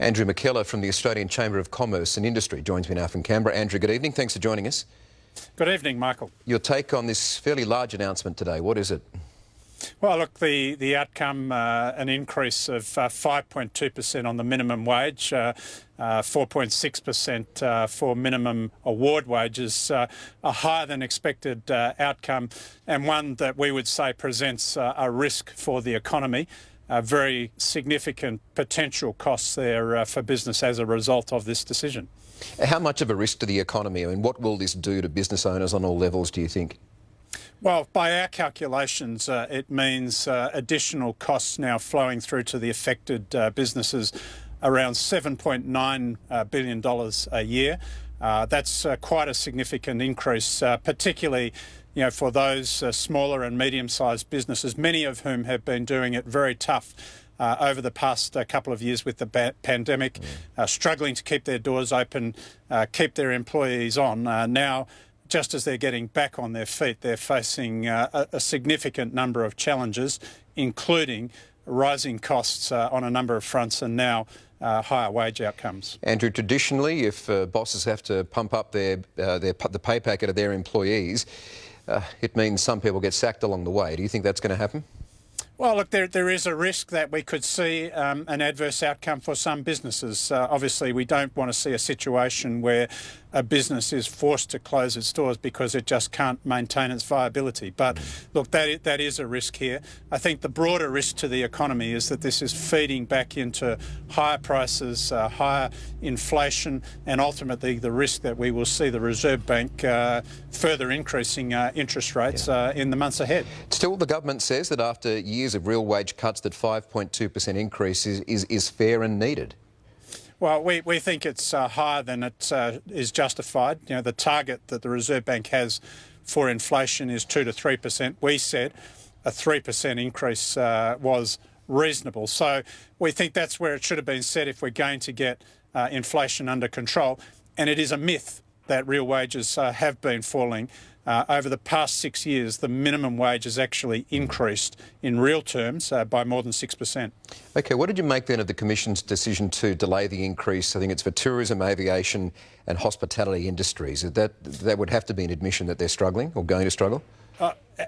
Andrew McKellar from the Australian Chamber of Commerce and Industry joins me now from Canberra. Andrew, good evening. Thanks for joining us. Good evening, Michael. Your take on this fairly large announcement today, what is it? Well, look, the outcome, an increase of 5.2% on the minimum wage, 4.6% for minimum award wages, a higher than expected outcome, and one that we would say presents a risk for the economy. Very significant potential costs there for business as a result of this decision. How much of a risk to the economy? I mean, what will this do to business owners on all levels, do you think? Well, by our calculations, it means additional costs now flowing through to the affected businesses, around $7.9 billion a year. That's quite a significant increase, particularly for those smaller and medium-sized businesses, many of whom have been doing it very tough over the past couple of years with the pandemic, struggling to keep their doors open, keep their employees on. Now, just as they're getting back on their feet, they're facing a significant number of challenges, including rising costs on a number of fronts and now higher wage outcomes. Andrew, traditionally, if bosses have to pump up the pay packet of their employees, it means some people get sacked along the way. Do you think that's going to happen? Well, look, there is a risk that we could see an adverse outcome for some businesses. Obviously, we don't want to see a situation where a business is forced to close its doors because it just can't maintain its viability. But look, that is a risk here. I think the broader risk to the economy is that this is feeding back into higher prices, higher inflation, and ultimately the risk that we will see the Reserve Bank further increasing interest rates in the months ahead. Still, the government says that after years of real wage cuts, that 5.2% increase is fair and needed. Well, we think it's higher than it is justified. The target that the Reserve Bank has for inflation is 2 to 3%. We said a 3% increase was reasonable. So we think that's where it should have been set if we're going to get inflation under control. And it is a myth that real wages have been falling. Over the past 6 years, the minimum wage has actually increased in real terms by more than 6%. OK, what did you make then of the Commission's decision to delay the increase? I think it's for tourism, aviation and hospitality industries. That would have to be an admission that they're struggling or going to struggle?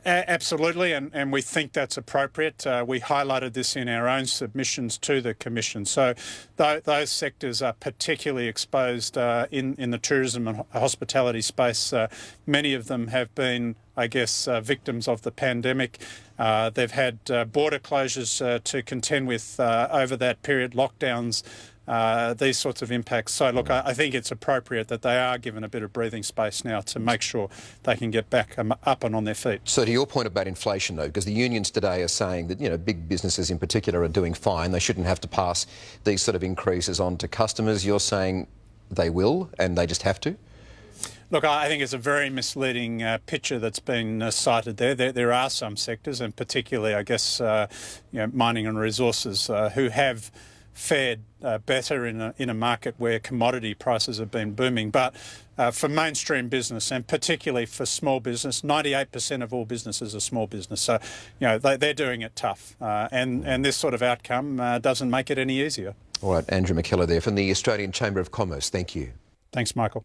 Absolutely, and we think that's appropriate. We highlighted this in our own submissions to the Commission. So those sectors are particularly exposed in the tourism and hospitality space. Many of them have been, I guess, victims of the pandemic. They've had border closures to contend with over that period, lockdowns, these sorts of impacts. So, look, I think it's appropriate that they are given a bit of breathing space now to make sure they can get back up and on their feet. So to your point about inflation, though, because the unions today are saying that, big businesses in particular are doing fine. They shouldn't have to pass these sort of increases on to customers. You're saying they will and they just have to? Look, I think it's a very misleading picture that's been cited there. There are some sectors, and particularly, I guess, mining and resources, who have fared better in a market where commodity prices have been booming. But for mainstream business, and particularly for small business, 98% of all businesses are small business. So, they're doing it tough. And this sort of outcome doesn't make it any easier. All right, Andrew McKellar there from the Australian Chamber of Commerce. Thank you. Thanks, Michael.